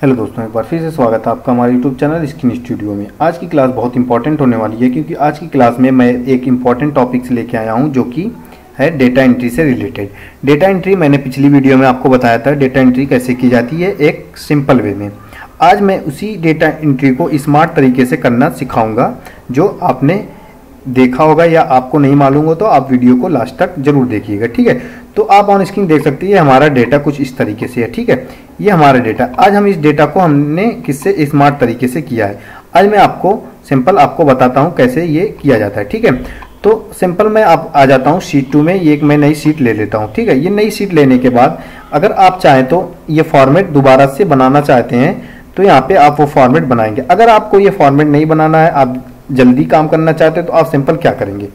Hello दोस्तों, एक बार फिर से स्वागत है आपका हमारे यूट्यूब चैनल स्किन स्टूडियो में। आज की क्लास बहुत इंपॉर्टेंट होने वाली है क्योंकि आज की क्लास में मैं एक इंपॉर्टेंट टॉपिक से लेके आया हूं जो कि है डेटा एंट्री से रिलेटेड। डेटा एंट्री मैंने पिछली वीडियो में आपको बताया था डेटा एंट्री कैसे की जाती है एक सिंपल वे में। आज मैं उसी डेटा एंट्री को स्मार्ट तरीके से करना सिखाऊंगा जो आपने देखा होगा या आपको नहीं मालूम हो तो आप वीडियो को लास्ट तक जरूर देखिएगा, ठीक है। तो आप ऑन स्क्रीन देख सकते हैं हमारा डेटा कुछ इस तरीके से है, ठीक है। ये हमारा डेटा, आज हम इस डेटा को हमने किससे स्मार्ट तरीके से किया है। आज मैं आपको सिंपल आपको बताता हूँ कैसे ये किया जाता है, ठीक है। तो सिंपल मैं आप आ जाता हूँ शीट 2 में। ये एक मैं नई शीट ले लेता हूँ, ठीक है। ये नई शीट लेने के बाद अगर आप चाहें तो ये फॉर्मेट दोबारा से बनाना चाहते हैं तो यहाँ पे आप वो फॉर्मेट बनाएंगे। अगर आपको ये फॉर्मेट नहीं बनाना है, आप जल्दी काम करना चाहते हैं तो आप सिंपल क्या करेंगे,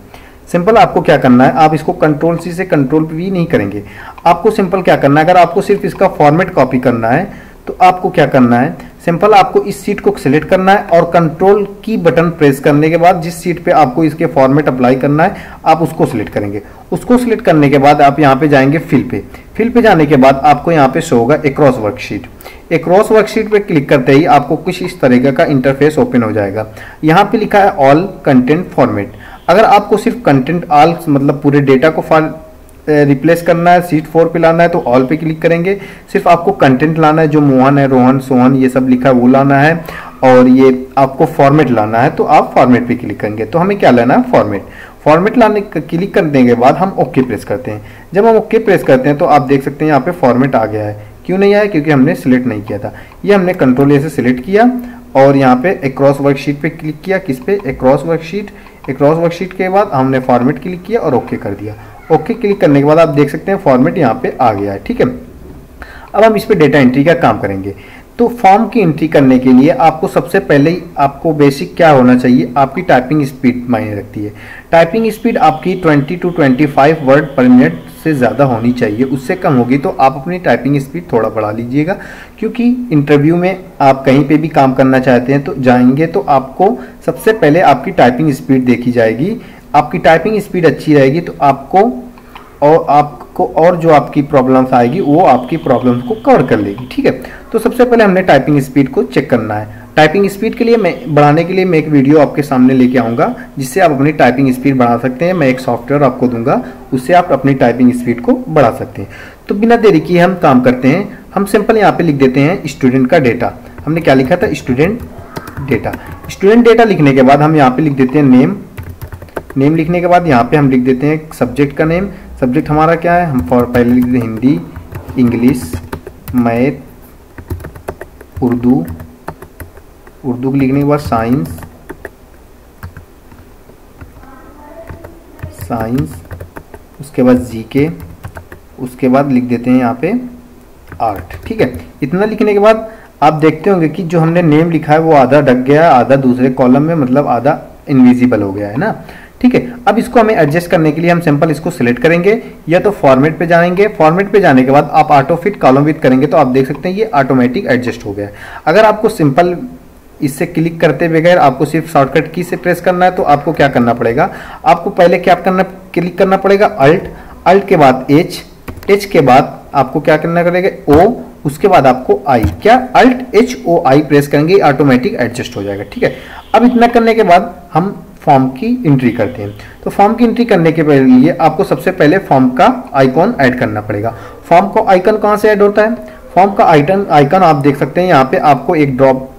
सिंपल आपको क्या करना है, आप इसको कंट्रोल सी से कंट्रोल भी नहीं करेंगे। आपको सिंपल क्या करना है, अगर आपको सिर्फ इसका फॉर्मेट कॉपी करना है तो आपको क्या करना है, सिंपल आपको इस सीट को सिलेक्ट करना है और कंट्रोल की बटन प्रेस करने के बाद जिस सीट पे आपको इसके फॉर्मेट अप्लाई करना है आप उसको सिलेक्ट करेंगे। उसको सिलेक्ट करने के बाद आप यहाँ पे जाएंगे फिल पे। फिल पे जाने के बाद आपको यहाँ पे शो होगा एक्रॉस वर्कशीट। एक्रॉस वर्कशीट पे क्लिक करते ही आपको कुछ इस तरीके का इंटरफेस ओपन हो जाएगा। यहाँ पे लिखा है ऑल कंटेंट फॉर्मेट। अगर आपको सिर्फ कंटेंट ऑल मतलब पूरे डेटा को रिप्लेस करना है, शीट 4 पे लाना है तो ऑल पे क्लिक करेंगे। सिर्फ आपको कंटेंट लाना है, जो मोहन है, रोहन, सोहन ये सब लिखा है वो लाना है और ये आपको फॉर्मेट लाना है तो आप फॉर्मेट पे क्लिक करेंगे। तो हमें क्या लेना है, फॉर्मेट। फॉर्मेट लाने क्लिक करने के बाद हम ओके प्रेस करते हैं। जब हम ओके प्रेस करते हैं तो आप देख सकते हैं यहाँ पे फॉर्मेट आ गया है। क्यों नहीं आया, क्योंकि हमने सिलेक्ट नहीं किया था। ये हमने कंट्रोल ए से सिलेक्ट किया और यहाँ पे एक्रॉस वर्कशीट पे क्लिक किया। किस पे, एक्रॉस वर्कशीट। एक्रॉस वर्कशीट के बाद हमने फॉर्मेट क्लिक किया और ओके कर दिया। ओके क्लिक करने के बाद आप देख सकते हैं फॉर्मेट यहाँ पे आ गया है, ठीक है। अब हम इस पे डेटा एंट्री का काम करेंगे। तो फॉर्म की एंट्री करने के लिए आपको सबसे पहले ही आपको बेसिक क्या होना चाहिए, आपकी टाइपिंग स्पीड मायने रखती है। टाइपिंग स्पीड आपकी 20 to 25 वर्ड पर मिनट से ज़्यादा होनी चाहिए। उससे कम होगी तो आप अपनी टाइपिंग स्पीड थोड़ा बढ़ा लीजिएगा, क्योंकि इंटरव्यू में आप कहीं पे भी काम करना चाहते हैं तो जाएंगे तो आपको सबसे पहले आपकी टाइपिंग स्पीड देखी जाएगी। आपकी टाइपिंग स्पीड अच्छी रहेगी तो आपको और जो आपकी प्रॉब्लम्स आएगी वो आपकी प्रॉब्लम्स को कवर कर लेगी, ठीक है। तो सबसे पहले हमने टाइपिंग स्पीड को चेक करना है। टाइपिंग स्पीड के लिए बढ़ाने के लिए मैं एक वीडियो आपके सामने लेके आऊँगा जिससे आप अपनी टाइपिंग स्पीड बढ़ा सकते हैं। मैं एक सॉफ्टवेयर आपको दूंगा, उससे आप अपनी टाइपिंग स्पीड को बढ़ा सकते हैं। तो बिना देरी किए हम काम करते हैं। हम सिंपल यहाँ पे लिख देते हैं स्टूडेंट का डेटा। हमने क्या लिखा था, स्टूडेंट डेटा। स्टूडेंट डेटा लिखने के बाद हम यहाँ पे लिख देते हैं नेम। नेम लिखने के बाद यहाँ पे हम लिख देते हैं सब्जेक्ट का नेम। सब्जेक्ट हमारा क्या है, हम पहले लिख देते हैं हिंदी, इंग्लिश, मैथ, उर्दू। उर्दू लिखने के बाद साइंस, उसके बाद जीके, उसके बाद लिख देते हैं यहाँ पे आर्ट, ठीक है। इतना लिखने के बाद आप देखते होंगे कि जो हमने नेम लिखा है वो आधा ढक गया, आधा दूसरे कॉलम में, मतलब आधा इनविजिबल हो गया है ना, ठीक है। अब इसको हमें एडजस्ट करने के लिए हम सिंपल इसको सिलेक्ट करेंगे या तो फॉर्मेट पे जाएंगे। फॉर्मेट पे जाने के बाद आप ऑटो फिट कॉलम विथ करेंगे तो आप देख सकते हैं ये ऑटोमेटिक एडजस्ट हो गया है। अगर आपको सिंपल इससे क्लिक करते बगैर आपको सिर्फ शॉर्टकट की से प्रेस करना है तो आपको क्या करना पड़ेगा, आपको पहले क्या करना, क्लिक करना पड़ेगा अल्ट के बाद एच के बाद आपको क्या करना पड़ेगा ओ, उसके बाद आपको आई, क्या अल्ट HOI प्रेस करेंगे, ऑटोमेटिक एडजस्ट हो जाएगा, ठीक है। अब इतना करने के बाद हम फॉर्म की एंट्री करते हैं। तो फॉर्म की एंट्री करने के लिए आपको सबसे पहले फॉर्म का आइकॉन ऐड करना पड़ेगा। फॉर्म का आइकन कहाँ से ऐड होता है, फॉर्म का आइकन आप देख सकते हैं यहाँ पे आपको एक ड्रॉप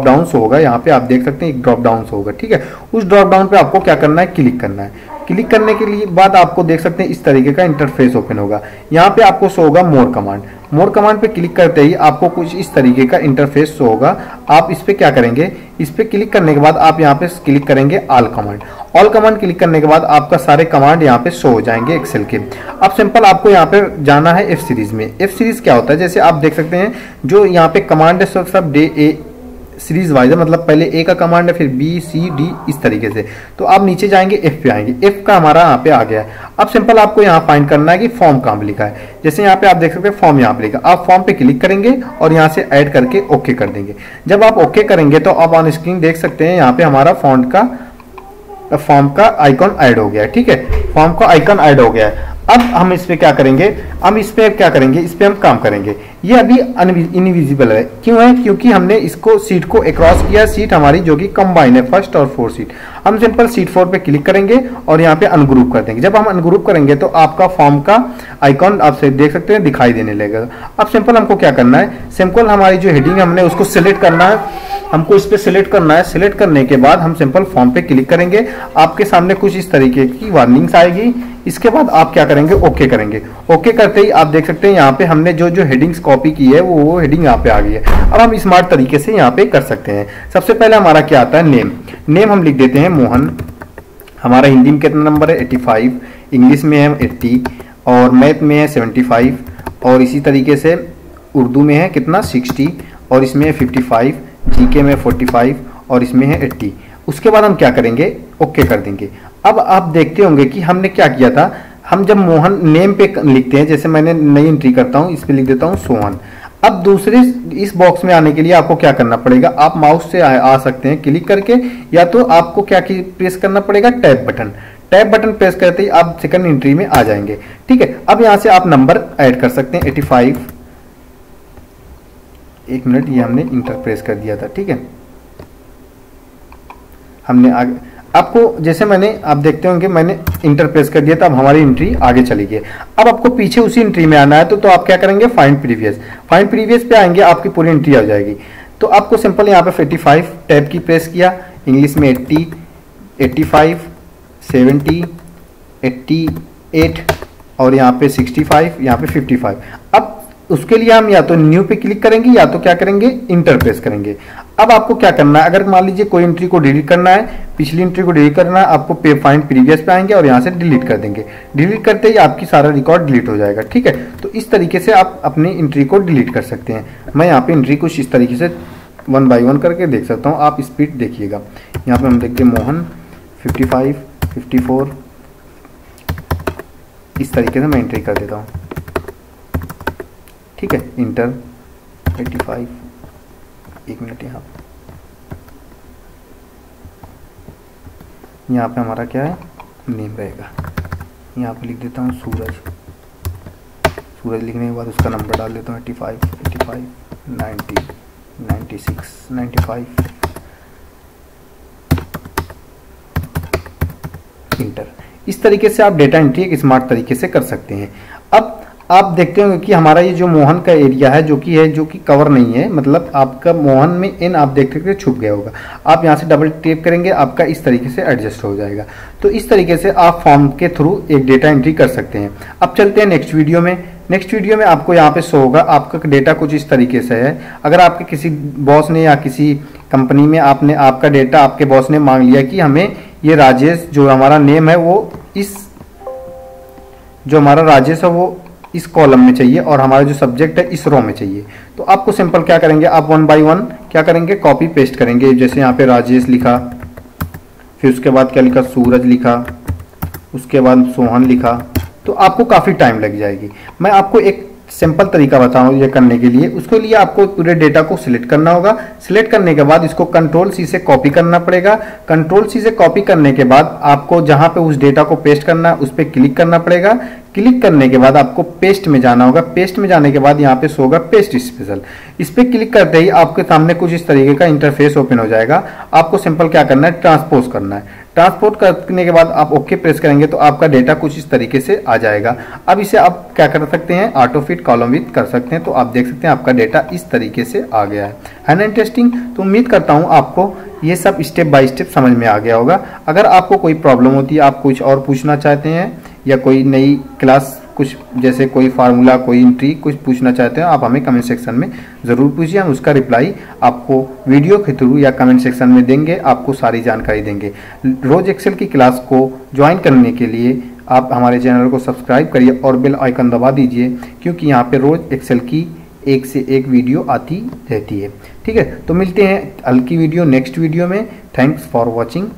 डाउन होगा। यहाँ पे आप देख सकते हैं एक ड्रॉप डाउन होगा, ठीक है। उस ड्रॉप डाउन पे आपको क्या करना है, क्लिक करना है। क्लिक करने के लिए बाद आपको देख सकते हैं इस तरीके का इंटरफेस ओपन होगा। यहाँ पे आपको शो होगा मोर कमांड। मोर कमांड पे क्लिक करते ही आपको कुछ इस तरीके का इंटरफेस शो होगा। आप इस पे क्या करेंगे, इस पे क्लिक करने के बाद आप यहाँ पे क्लिक करेंगे all command. All command click करने के बाद आपका सारे कमांड यहाँ पे शो हो जाएंगे एक्सेल के। अब सिंपल आपको यहाँ पे जाना है एफ सीरीज में। एफ सीरीज क्या होता है, जैसे आप देख सकते हैं जो यहाँ पे कमांड है सब ए सीरीज वाइज है, मतलब पहले ए का कमांड है फिर बी सी डी इस तरीके से। तो आप नीचे जाएंगे एफ पे आएंगे, एफ का हमारा यहाँ पे आ गया है। अब सिंपल आपको यहाँ फाइंड करना है कि फॉर्म कहाँ पे लिखा है। जैसे यहाँ पे आप देख सकते हैं फॉर्म यहाँ पे लिखा, आप फॉर्म पे क्लिक करेंगे और यहाँ से ऐड करके ओके कर देंगे। जब आप ओके करेंगे तो आप ऑन स्क्रीन देख सकते हैं यहाँ पे हमारा फॉर्म का आइकॉन ऐड हो गया है, ठीक है। फॉर्म का आइकन ऐड हो गया है। अब हम इस पे क्या करेंगे, इस पे हम काम करेंगे। ये अभी इनविजिबल है, क्यों है? क्योंकि हमने इसको सीट को अक्रॉस किया, सीट हमारी जो कि कंबाइन है, फर्स्ट और 4 सीट। हम सिंपल सीट 4 पे क्लिक करेंगे और यहाँ पे अनग्रुप कर देंगे। जब हम अनग्रुप करेंगे तो आपका फॉर्म का आइकॉन आप देख सकते हैं दिखाई देने लगेगा। अब सिंपल हमको क्या करना है, सिंपल हमारी जो हेडिंग हमने उसको सिलेक्ट करना है, हमको इस पे सिलेक्ट करना है। सिलेक्ट करने के बाद हम सिंपल फॉर्म पे क्लिक करेंगे, आपके सामने कुछ इस तरीके की वार्निंग्स आएगी। इसके बाद आप क्या करेंगे, ओके करेंगे। ओके करते ही आप देख सकते हैं यहाँ पे हमने जो जो हेडिंग्स कॉपी की है वो हेडिंग यहाँ पे आ गई है। अब हम स्मार्ट तरीके से यहाँ पे कर सकते हैं। सबसे पहले हमारा क्या आता है, नेम हम लिख देते हैं मोहन। हमारा हिंदी में कितना नंबर है, 85, इंग्लिश में है 80 और मैथ में है 75 और इसी तरीके से उर्दू में है कितना 60 और इसमें है 55, जीके में 45 और इसमें है 80। उसके बाद हम क्या करेंगे, ओके कर देंगे। अब आप देखते होंगे कि हमने क्या किया था, हम जब मोहन नेम पे लिखते हैं, जैसे मैंने नई एंट्री करता हूं, इस पे लिख देता हूं सोहन। अब दूसरे इस बॉक्स में आने के लिए आपको क्या करना पड़ेगा, आप माउस से आ सकते हैं क्लिक करके, या तो आपको क्या प्रेस करना पड़ेगा, टैब बटन प्रेस करते ही आप सेकंड एंट्री में आ जाएंगे। ठीक है, अब यहां से आप नंबर ऐड कर सकते हैं 85। एक मिनट, ये हमने इंटर प्रेस कर दिया था। ठीक है, हमने आगे आपको जैसे मैंने आप देखते होंगे मैंने इंटर प्रेस कर दिया था, अब हमारी एंट्री आगे चली गई। अब आपको पीछे उसी एंट्री में आना है तो आप क्या करेंगे, फाइंड प्रीवियस पे आएंगे, आपकी पूरी एंट्री आ जाएगी। तो आपको सिंपल यहाँ पे 55 टैब की प्रेस किया, इंग्लिश में 80, 85, 70, 88 और यहाँ पे 65, यहाँ पे 55। अब उसके लिए हम या तो न्यू पे क्लिक करेंगे या तो क्या करेंगे, इंटर प्रेस करेंगे। अब आपको क्या करना है, अगर मान लीजिए कोई एंट्री को डिलीट करना है, पिछली एंट्री को डिलीट करना है, आपको पे फाइंड प्रीवियस पे आएंगे और यहाँ से डिलीट कर देंगे। डिलीट करते ही आपकी सारा रिकॉर्ड डिलीट हो जाएगा। ठीक है, तो इस तरीके से आप अपनी एंट्री को डिलीट कर सकते हैं। मैं यहाँ पे एंट्री कुछ इस तरीके से 1 बाय 1 करके देख सकता हूँ, आप स्पीड देखिएगा। यहाँ पे हम देखते हैं मोहन 55, 54, इस तरीके से मैं एंट्री कर देता हूँ। ठीक है, इंटर 85, एक मिनट, यहाँ पे हमारा क्या है, नेम रहेगा। यहाँ पे लिख देता हूँ सूरज लिखने के बाद उसका नंबर डाल देता हूँ 85, 90, 96, 95, इंटर। इस तरीके से आप डेटा एंट्री एक स्मार्ट तरीके से कर सकते हैं। अब आप देखते होंगे कि हमारा ये जो मोहन का एरिया है जो कि कवर नहीं है, मतलब आपका मोहन में इन आप देख सकते हैं छुप गया होगा। आप यहाँ से डबल टैप करेंगे, आपका इस तरीके से एडजस्ट हो जाएगा। तो इस तरीके से आप फॉर्म के थ्रू एक डेटा एंट्री कर सकते हैं। अब चलते हैं नेक्स्ट वीडियो में। नेक्स्ट वीडियो में आपको यहाँ पे शो होगा, आपका डेटा कुछ इस तरीके से है। अगर आपके किसी बॉस ने या किसी कंपनी में आपका डेटा आपके बॉस ने मांग लिया कि हमें ये राजेश जो हमारा नेम है वो जो हमारा राजेश है वो इस कॉलम में चाहिए और हमारा जो सब्जेक्ट है इस रो में चाहिए, तो आपको सिंपल क्या करेंगे, आप 1 बाय 1 क्या करेंगे, कॉपी पेस्ट करेंगे। जैसे यहाँ पे राजेश लिखा, फिर उसके बाद क्या लिखा, सूरज लिखा, उसके बाद सोहन लिखा, तो आपको काफ़ी टाइम लग जाएगी। मैं आपको एक सिंपल तरीका बताऊँ ये करने के लिए। उसके लिए आपको पूरे डेटा को सिलेक्ट करना होगा। सिलेक्ट करने के बाद इसको कंट्रोल सी से कॉपी करना पड़ेगा। कंट्रोल सी से कॉपी करने के बाद आपको जहां पे उस डेटा को पेस्ट करना है उस पर क्लिक करना पड़ेगा। क्लिक करने के बाद आपको पेस्ट में जाना होगा। पेस्ट में जाने के बाद यहाँ पे शो होगा पेस्ट स्पेशल। इस पर क्लिक करते ही आपके सामने कुछ इस तरीके का इंटरफेस ओपन हो जाएगा। आपको सिंपल क्या करना है, ट्रांसपोज करना है। ट्रांसपोर्ट करने के बाद आप ओके प्रेस करेंगे तो आपका डेटा कुछ इस तरीके से आ जाएगा। अब इसे आप क्या कर सकते हैं, ऑटो फिट कॉलम विथ कर सकते हैं। तो आप देख सकते हैं आपका डेटा इस तरीके से आ गया है ना इंटरेस्टिंग। तो उम्मीद करता हूँ आपको ये सब स्टेप बाय स्टेप समझ में आ गया होगा। अगर आपको कोई प्रॉब्लम होती है, आप कुछ और पूछना चाहते हैं या कोई नई क्लास कुछ जैसे कोई फार्मूला कोई एंट्री कुछ पूछना चाहते हैं, आप हमें कमेंट सेक्शन में ज़रूर पूछिए। हम उसका रिप्लाई आपको वीडियो के थ्रू या कमेंट सेक्शन में देंगे, आपको सारी जानकारी देंगे। रोज एक्सेल की क्लास को ज्वाइन करने के लिए आप हमारे चैनल को सब्सक्राइब करिए और बेल आइकन दबा दीजिए, क्योंकि यहाँ पे रोज एक्सेल की एक से एक वीडियो आती रहती है। ठीक है, तो मिलते हैं हल्की वीडियो नेक्स्ट वीडियो में। Thanks for watching.